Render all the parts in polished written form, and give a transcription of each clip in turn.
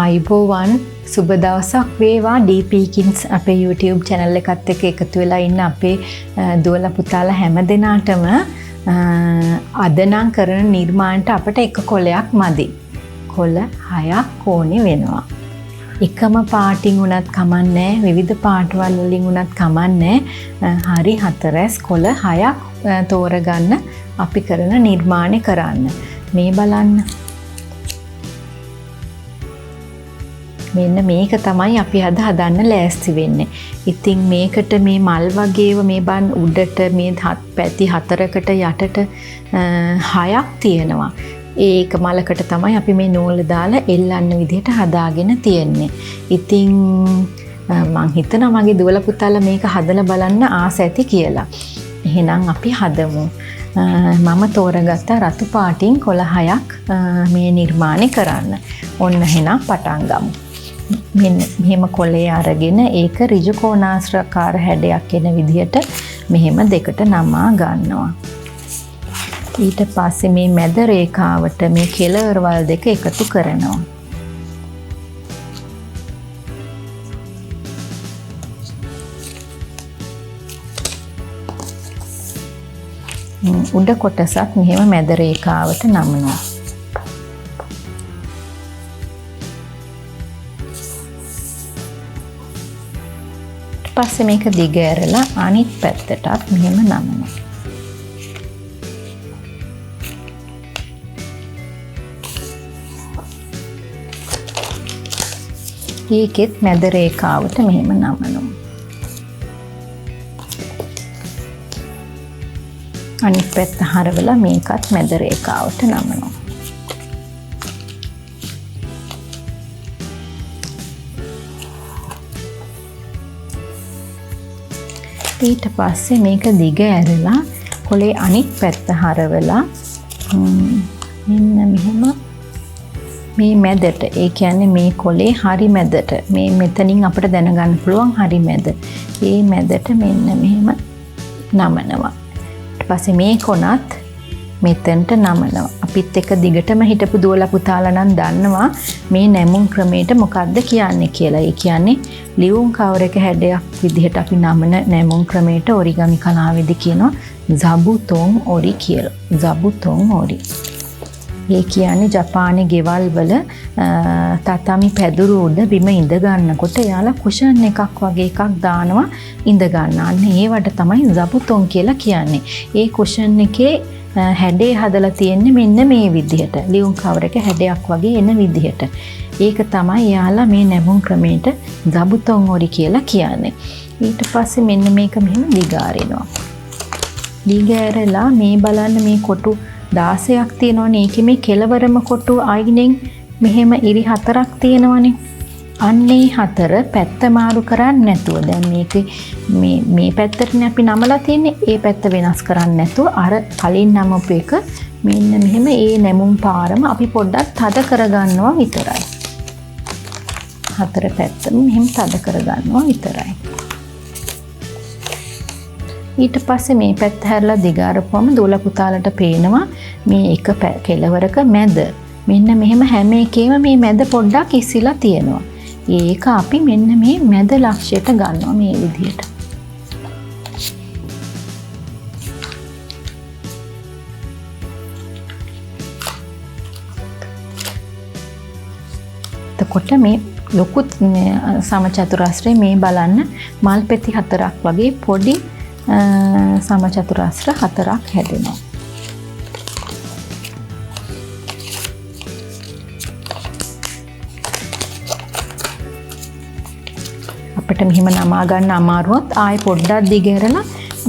ආයුබෝවන් සුබ දවසක් වේවා DPකින්ස් අපේ YouTube channel එකත් එක්ක එකතු වෙලා ඉන්න අපේ දුවලා පුතාලා හැම දෙනාටම අද නම් කරන නිර්මාණයට අපිට එක කොලයක් මදි. කොළ 6ක් ඕනේ වෙනවා. එකම පාටින් උනත් කමන්නේ විවිධ පාටවල වලින් උනත් කමන්නේ හරි 4 කොළ 6ක් තෝරගන්න අපි කරන නිර්මාණය කරන්න. මේ බලන්න. මෙන්න මේක තමයි අපි අද හදන්න ලෑස්ති වෙන්නේ. ඉතින් මේකට මේ මල් වගේව මේ බන් උඩට මේ පැති 4කට යටට 6ක් තියෙනවා. ඒක මලකට තමයි අපි මේ නූල දාලා එල්ලන්න විදිහට හදාගෙන තියෙන්නේ. ඉතින් මං හිතනවා මගේ දුවලා පුතාලා මේක හදලා බලන්න ආස ඇති කියලා. එහෙනම් අපි හදමු. මම තෝරගත්ත රතු පාටින් කොළ 6ක් මේ නිර්මාණය කරන්න. ඔන්න එහෙනම් පටන් ගමු. මෙන්න මෙහෙම කොලේ අරගෙන ඒක ඍජු කෝණාශ්‍රකාර හැඩයක් එන විදිහට මෙහෙම දෙකට නමා ගන්නවා. ඊට පස්සේ මේ මැද රේඛාවට මේ කෙළවරවල් දෙක එකතු කරනවා. උඩ කොටසත් මෙහෙම මැද රේඛාවට නමනවා. පස්සේ මේක දිග ඇරලා අනිත් පැත්තටත් මෙහෙම නමනවා. ඒකෙත් මැද රේඛාවට මෙහෙම නමනවා. අනිත් පැත්ත හරවලා මේකත් මැද රේඛාවට නමනවා. ඊට පස්සේ මේක දිග ඇරලා කොලේ අනිත් පැත්ත හරවලා මෙන්න මෙහෙම මේ මැදට, ඒ කියන්නේ මේ කොලේ හරි මැදට, මේ මෙතනින් අපිට දැනගන්න පුළුවන් හරි මැද. මේ මැදට මෙන්න මෙහෙම නමනවා. ඊට පස්සේ මේ කොනත් මෙතනට නමනවා. අපිත් එක දිගටම හිටපු දුවලා පුතාලා නම් දන්නවා මේ නැමුම් ක්‍රමයට මොකක්ද කියන්නේ කියලා. ඒ කියන්නේ ලියුම් කවර එක හැඩයක් විදිහට අපි නමන නැමුම් ක්‍රමයට ඔරිගමි කලාවේදී කියනවා zabuton ori කියලා. zabuton ori. ඒ කියන්නේ ජපානයේ ගෙවල් වල තතමි පැදුරු උඩ බිම ඉඳ ගන්නකොට යාලා කුෂන් එකක් වගේ එකක් දානවා ඉඳ ගන්න. අන්න ඒවට තමයි zabuton කියලා කියන්නේ. ඒ කුෂන් එකේ හැඩේ හදලා තියෙන්නේ මෙන්න මේ විදිහට. ලියුම් කවර එක හැඩයක් වගේ එන විදිහට. ඒක තමයි යාලා මේ නැමුම් ක්‍රමයට zabuton ori කියලා කියන්නේ. ඊට පස්සේ මෙන්න මේක මෙහෙම දිගාරිනවා. දිගෑරලා මේ බලන්න මේ කොටු 16ක් තියෙනවනේ. ඒකේ මේ කෙළවරම කොටු අයිනෙන් මෙහෙම ඉරි 4ක් තියෙනවනේ. අන්නේ 4 පැත්ත මාරු කරන්නේ නැතුව දැන් මේක මේ පැත්තටනේ අපි නමලා තියෙන්නේ. ඒ පැත්ත වෙනස් කරන්නේ නැතුව අර කලින් නමපු එක මෙන්න මෙහෙම ඒ නැමුම් පාරම අපි පොඩ්ඩක් තද කරගන්නවා විතරයි. 4 පැත්තම මෙහෙම තද කරගන්නවා විතරයි. ඊට පස්සේ මේ පැත්ත හැරලා දිගාරපුවම දුවලා පුතාලට පේනවා මේ එක කෙළවරක මැද මෙන්න මෙහෙම හැම එකේම මේ මැද පොඩ්ඩක් ඉස්සිලා තියෙනවා. ඒක අපි මෙන්න මේ මැද ලක්ෂයට ගන්නවා මේ විදිහට. එතකොට මේ ලොකු සමචතුරස්‍රයේ මේ බලන්න මල් පෙති 4ක් වගේ පොඩි සමචතුරස්‍ර 4ක් හැදෙනවා. අපිට මෙහෙම නමා ගන්න අමාරුවත් ආයෙ පොඩ්ඩක් දිගහැරලා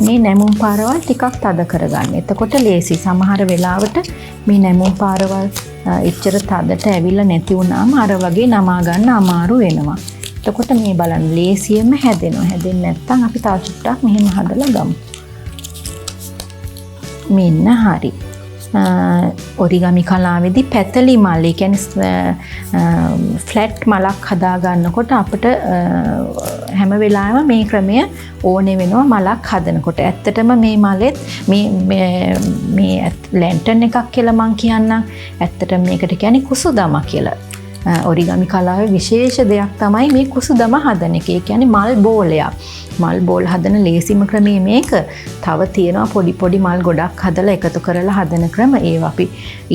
මේ නැමුම් පාරවල් ටිකක් තද කරගන්න. එතකොට ලේසි. සමහර වෙලාවට මේ නැමුම් පාරවල් එච්චර තදට ඇවිල්ලා නැති වුණාම අර වගේ නමා ගන්න අමාරු වෙනවා. එතකොට මේ බලන්න ලේසියෙන්ම හැදෙනවා. හැදෙන්නේ නැත්නම් අපි තව චුට්ටක් මෙහෙම හදලා ගමු. මෙන්න හරි. ඔරිගමි කලාවේදී පැතලි මල්, ඒ කියන්නේ ෆ්ලැට් මලක් හදා ගන්නකොට අපිට හැම වෙලාවෙම මේ ක්‍රමය ඕනේ වෙනවා මලක් හදනකොට. ඇත්තටම මේ මලෙත් මේ ලැන්ටර්න් එකක් කියලා මං කියන්නම්. ඇත්තටම මේකට කියන්නේ කුසුදම කියලා. ඔරිගමි කලාවේ විශේෂ දෙයක් තමයි මේ කුසුදම හදන එක. ඒ කියන්නේ මල් බෝලයක්. මල් බෝල හදන ලේසිම ක්‍රමය මේක. තව තියෙනවා පොඩි පොඩි මල් ගොඩක් හදලා එකතු කරලා හදන ක්‍රම. ඒවා අපි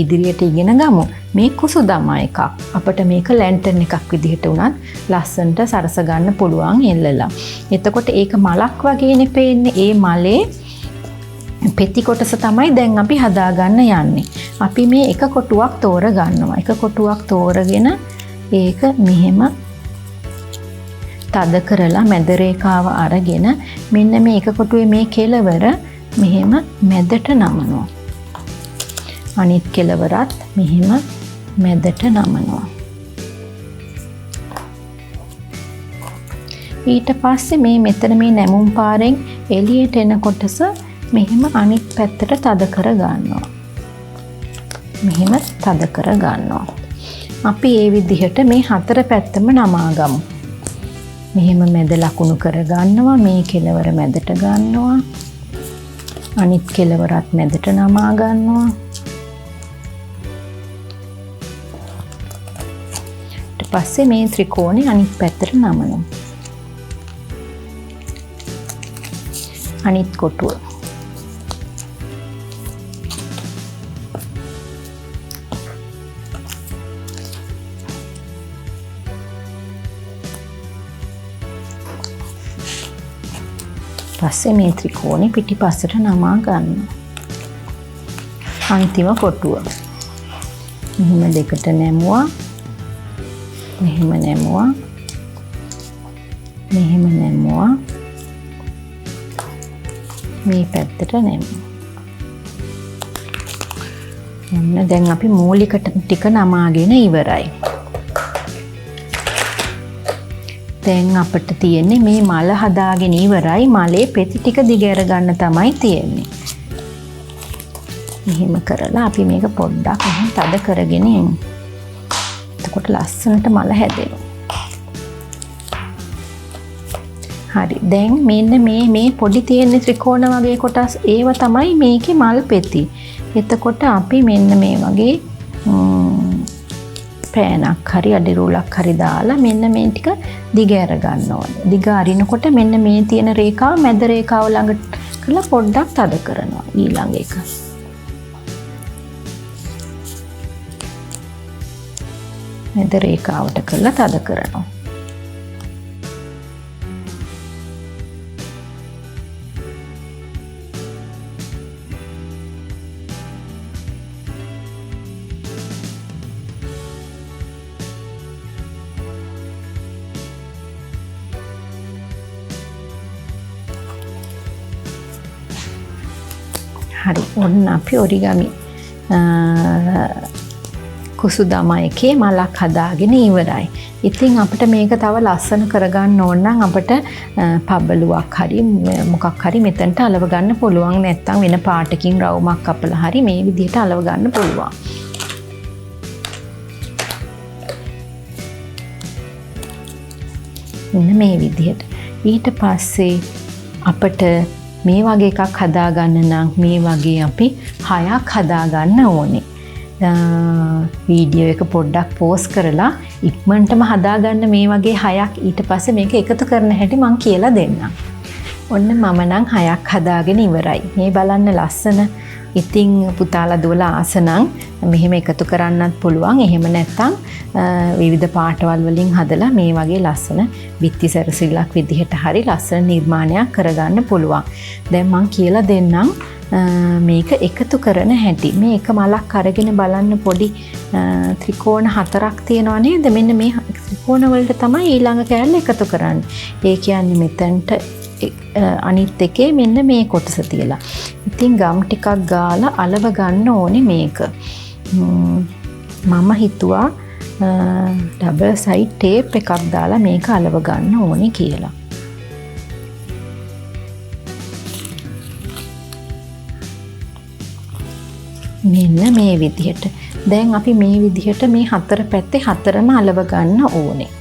ඉදිරියට ඉගෙන ගමු. මේ කුසුදම එකක්. අපිට මේක ලැන්ටර්න් එකක් විදිහට උනත් ලස්සනට සරස ගන්න පුළුවන් එල්ලලා. එතකොට ඒක මලක් වගේනේ පේන්නේ. ඒ මලේ පෙති කොටස තමයි දැන් අපි හදාගන්න යන්නේ. අපි මේ එක කොටුවක් තෝර ගන්නවා. එක කොටුවක් තෝරගෙන ඒක මෙහෙම තද කරලා මැද රේඛාව අරගෙන මෙන්න මේ එක කොටුවේ මේ කෙළවර මෙහෙම මැදට නමනවා. අනිත් කෙළවරත් මෙහෙම මැදට නමනවා. ඊට පස්සේ මේ මෙතන මේ නැමුම් පාරෙන් එළියට එන කොටස මෙහෙම අනිත් පැත්තට තද කර ගන්නවා. මෙහෙම තද කර ගන්නවා. අපි මේ විදිහට මේ හතර පැත්තම නමා ගමු. මෙහෙම මැද ලකුණු කර ගන්නවා. මේ කෙළවර මැදට ගන්නවා. අනිත් කෙළවරත් මැදට නමා ගන්නවා. ඊට පස්සේ මේ ත්‍රිකෝණේ අනිත් පැත්තට නමනවා. අනිත් කොටුව පස්සේ මේ ත්‍රිකෝණේ පිටිපස්සට නමා ගන්නවා. අන්තිම කොටුව මෙහෙම දෙකට නැමුවා. මෙහෙම නැමුවා. මෙහෙම නැමුවා. මේ පැත්තට නැමුවා. ඔන්න දැන් අපි මූලික ටික නමාගෙන ඉවරයි. දැන් අපිට තියෙන්නේ මේ මල හදාගෙන ඉවරයි. මලේ පෙති ටික දිගහැර ගන්න තමයි තියෙන්නේ. මෙහෙම කරලා අපි මේක පොඩ්ඩක් මෙහෙම තද කරගෙන එමු. එතකොට ලස්සනට මල හැදෙනවා. හරි. දැන් මෙන්න මේ පොඩි තියෙන ත්‍රිකෝණ වගේ කොටස් ඒව තමයි මේකේ මල් පෙති. එතකොට අපි මෙන්න මේ වගේ පෑනක් හරි අඩිරූලක් හරි දාලා මෙන්න මේ ටික දිගහැර ගන්න ඕනේ. දිග අරිනකොට මෙන්න මේ තියෙන රේඛාව මැද රේඛාව ළඟට කරලා පොඩ්ඩක් තද කරනවා ඊළඟ එක. මැද රේඛාවට කරලා තද කරනවා. හරි. ඔන්න අපි ඔරිගමි කුසුදම එකේ මලක් හදාගෙන ඉවරයි. ඉතින් අපිට මේක තව ලස්සන කරගන්න ඕන නම් අපිට පබලුවක් හරි මොකක් හරි මෙතනට අලව ගන්න පුළුවන්. නැත්නම් වෙන පාටකින් රවුමක් කපලා හරි මේ විදිහට අලව ගන්න පුළුවන්. මෙන්න මේ විදිහට. ඊට පස්සේ අපිට මේ වගේ එකක් හදාගන්න නම් මේ වගේ අපි 6ක් හදාගන්න ඕනේ. වීඩියෝ එක පොඩ්ඩක් පෝස් කරලා ඉක්මනටම හදාගන්න මේ වගේ 6ක්. ඊට පස්සේ මේක එකතු කරන හැටි මම කියලා දෙන්නම්. ඔන්න මම නම් 6ක් හදාගෙන ඉවරයි. මේ බලන්න ලස්සන. ඉතින් පුතාලා දුවලා ආස නම් මෙහෙම එකතු කරන්නත් පුළුවන්. එහෙම නැත්නම් විවිධ පාටවල් වලින් හදලා මේ වගේ ලස්සන බිත්ති සැරසිල්ලක් විදිහට හරි ලස්සන නිර්මාණයක් කරගන්න පුළුවන්. දැන් මම කියලා දෙන්නම් මේක එකතු කරන හැටි. මේ එක මලක් අරගෙන බලන්න පොඩි ත්‍රිකෝණ 4ක් තියෙනවා නේද? මෙන්න මේ ත්‍රිකෝණ වලට තමයි ඊළඟ කෑල්ල එකතු කරන්නේ. ඒ කියන්නේ මෙතනට අනිත් එකේ මෙන්න මේ කොටස තියලා. ඉතින් ගම් ටිකක් ගාලා අලව ගන්න ඕනේ මේක. මම හිතුවා ඩබල් සයිඩ් ටේප් එකක් දාලා මේක අලව ගන්න ඕනේ කියලා. මෙන්න මේ විදිහට. දැන් අපි මේ විදිහට මේ හතර පැත්තේ හතරම අලව ගන්න ඕනේ.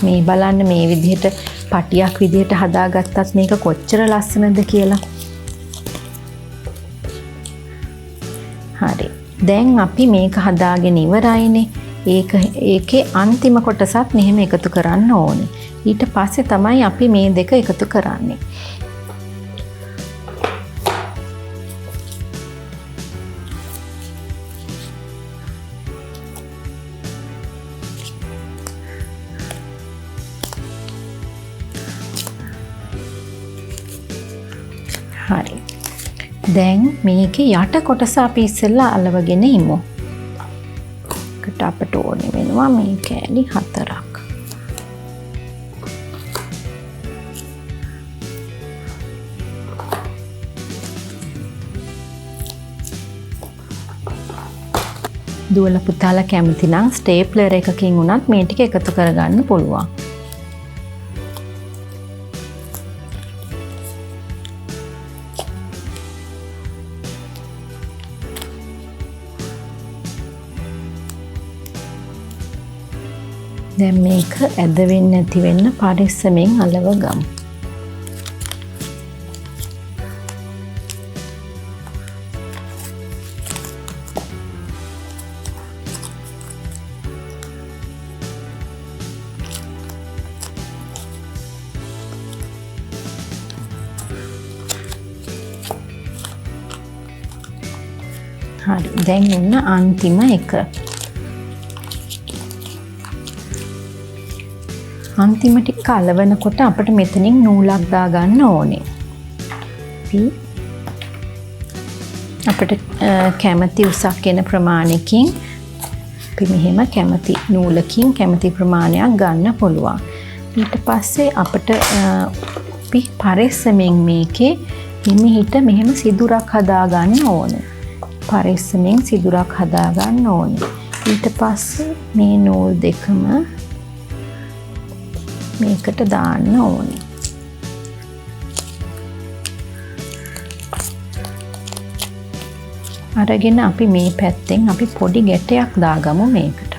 මේ බලන්න මේ විදිහට පටියක් විදිහට හදාගත්තත් මේක කොච්චර ලස්සනද කියලා. හරි. දැන් අපි මේක හදාගෙන ඉවරයිනේ. ඒකේ අන්තිම කොටසත් මෙහෙම එකතු කරන්න ඕනේ. ඊට පස්සේ තමයි අපි මේ දෙක එකතු කරන්නේ. හරි. දැන් මේකේ යට කොටස අපි ඉස්සෙල්ලා අලවගෙන ඉමු. ඒකට අපට ඕනේ වෙනවා මේ කෑලි 4ක්. දුවල පුතාලා කැමති නම් ස්ටේප්ලර් එකකින් උනත් මේ ටික එකතු කරගන්න පුළුවන්. දැන් මේක ඇද වෙන්නේ නැති වෙන්න පරිස්සමෙන් අලව ගමු. හරි. දැන් එන්න අන්තිම එක. අන්තිම ටික අලවනකොට අපිට මෙතනින් නූලක් දාගන්න ඕනේ. අපිට කැමති උසක් එන ප්‍රමාණයකින් අපි මෙහෙම කැමති නූලකින් කැමති ප්‍රමාණයක් ගන්න පුළුවන්. ඊට පස්සේ අපිට අපි පරිස්සමෙන් මේකේ හිමිහිට මෙහෙම සිදුරක් හදාගන්න ඕනේ. පරිස්සමෙන් සිදුරක් හදාගන්න ඕනේ. ඊට පස්සේ මේ නූල් දෙකම මේකට දාන්න ඕනේ. අරගෙන අපි මේ පැත්තෙන් අපි පොඩි ගැටයක් දාගමු මේකට.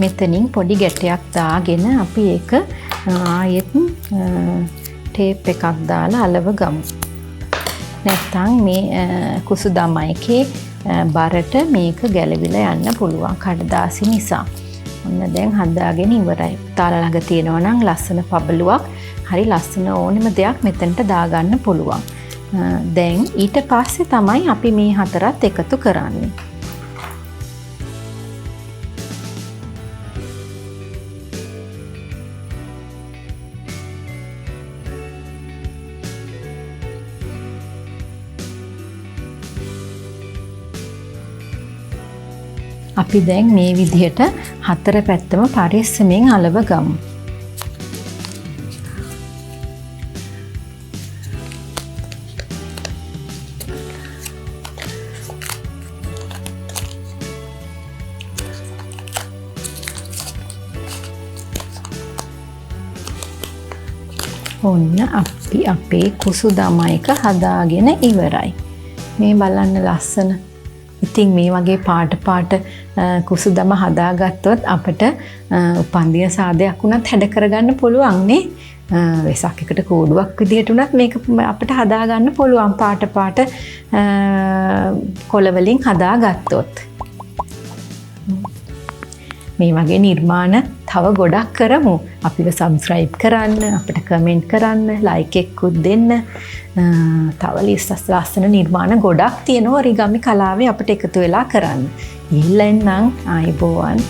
මෙතනින් පොඩි ගැටයක් දාගෙන අපි ඒක ආයෙත් ටේප් එකක් දාලා අලව ගමු. නැත්තම් මේ කුසුදම එකේ බරට මේක ගැලවිලා යන්න පුළුවන් කඩදාසි නිසා. ඔන්න දැන් හදාගෙන ඉවරයි. තාලා ළඟ තියෙනවා නම් ලස්සන පබළුවක් හරි ලස්සන ඕනෙම දෙයක් මෙතනට දාගන්න පුළුවන්. දැන් ඊට පස්සේ තමයි අපි මේ හතරත් එකතු කරන්නේ. අපි දැන් මේ විදිහට හතර පැත්තම පරිස්සමෙන් අලව ගමු. ඔන්න අපි අපේ කුසුදම එක හදාගෙන ඉවරයි. මේ බලන්න ලස්සන. ඉතින් මේ වගේ පාට කුසුදම හදාගත්තොත් අපිට උපන්දින සාදයක් වුණත් හැඩ කරගන්න පුළුවන් නේ. වෙසක් එකට කෝඩුවක් විදිහට උනත් මේක අපිට හදාගන්න පුළුවන් පාට කොළ වලින් හදාගත්තොත්. මේ වගේ නිර්මාණ තව ගොඩක් කරමු. අපිව සබ්ස්ක්‍රයිබ් කරන්න, අපිට කමෙන්ට් කරන්න, ලයික් එකකුත් දෙන්න. තව ලස්සන නිර්මාණ ගොඩක් තියෙනවා ඔරිගමි කලාවේ අපිට එකතු වෙලා කරන්න. ගිහිල්ලා එන්නම් ආයිබෝවන්.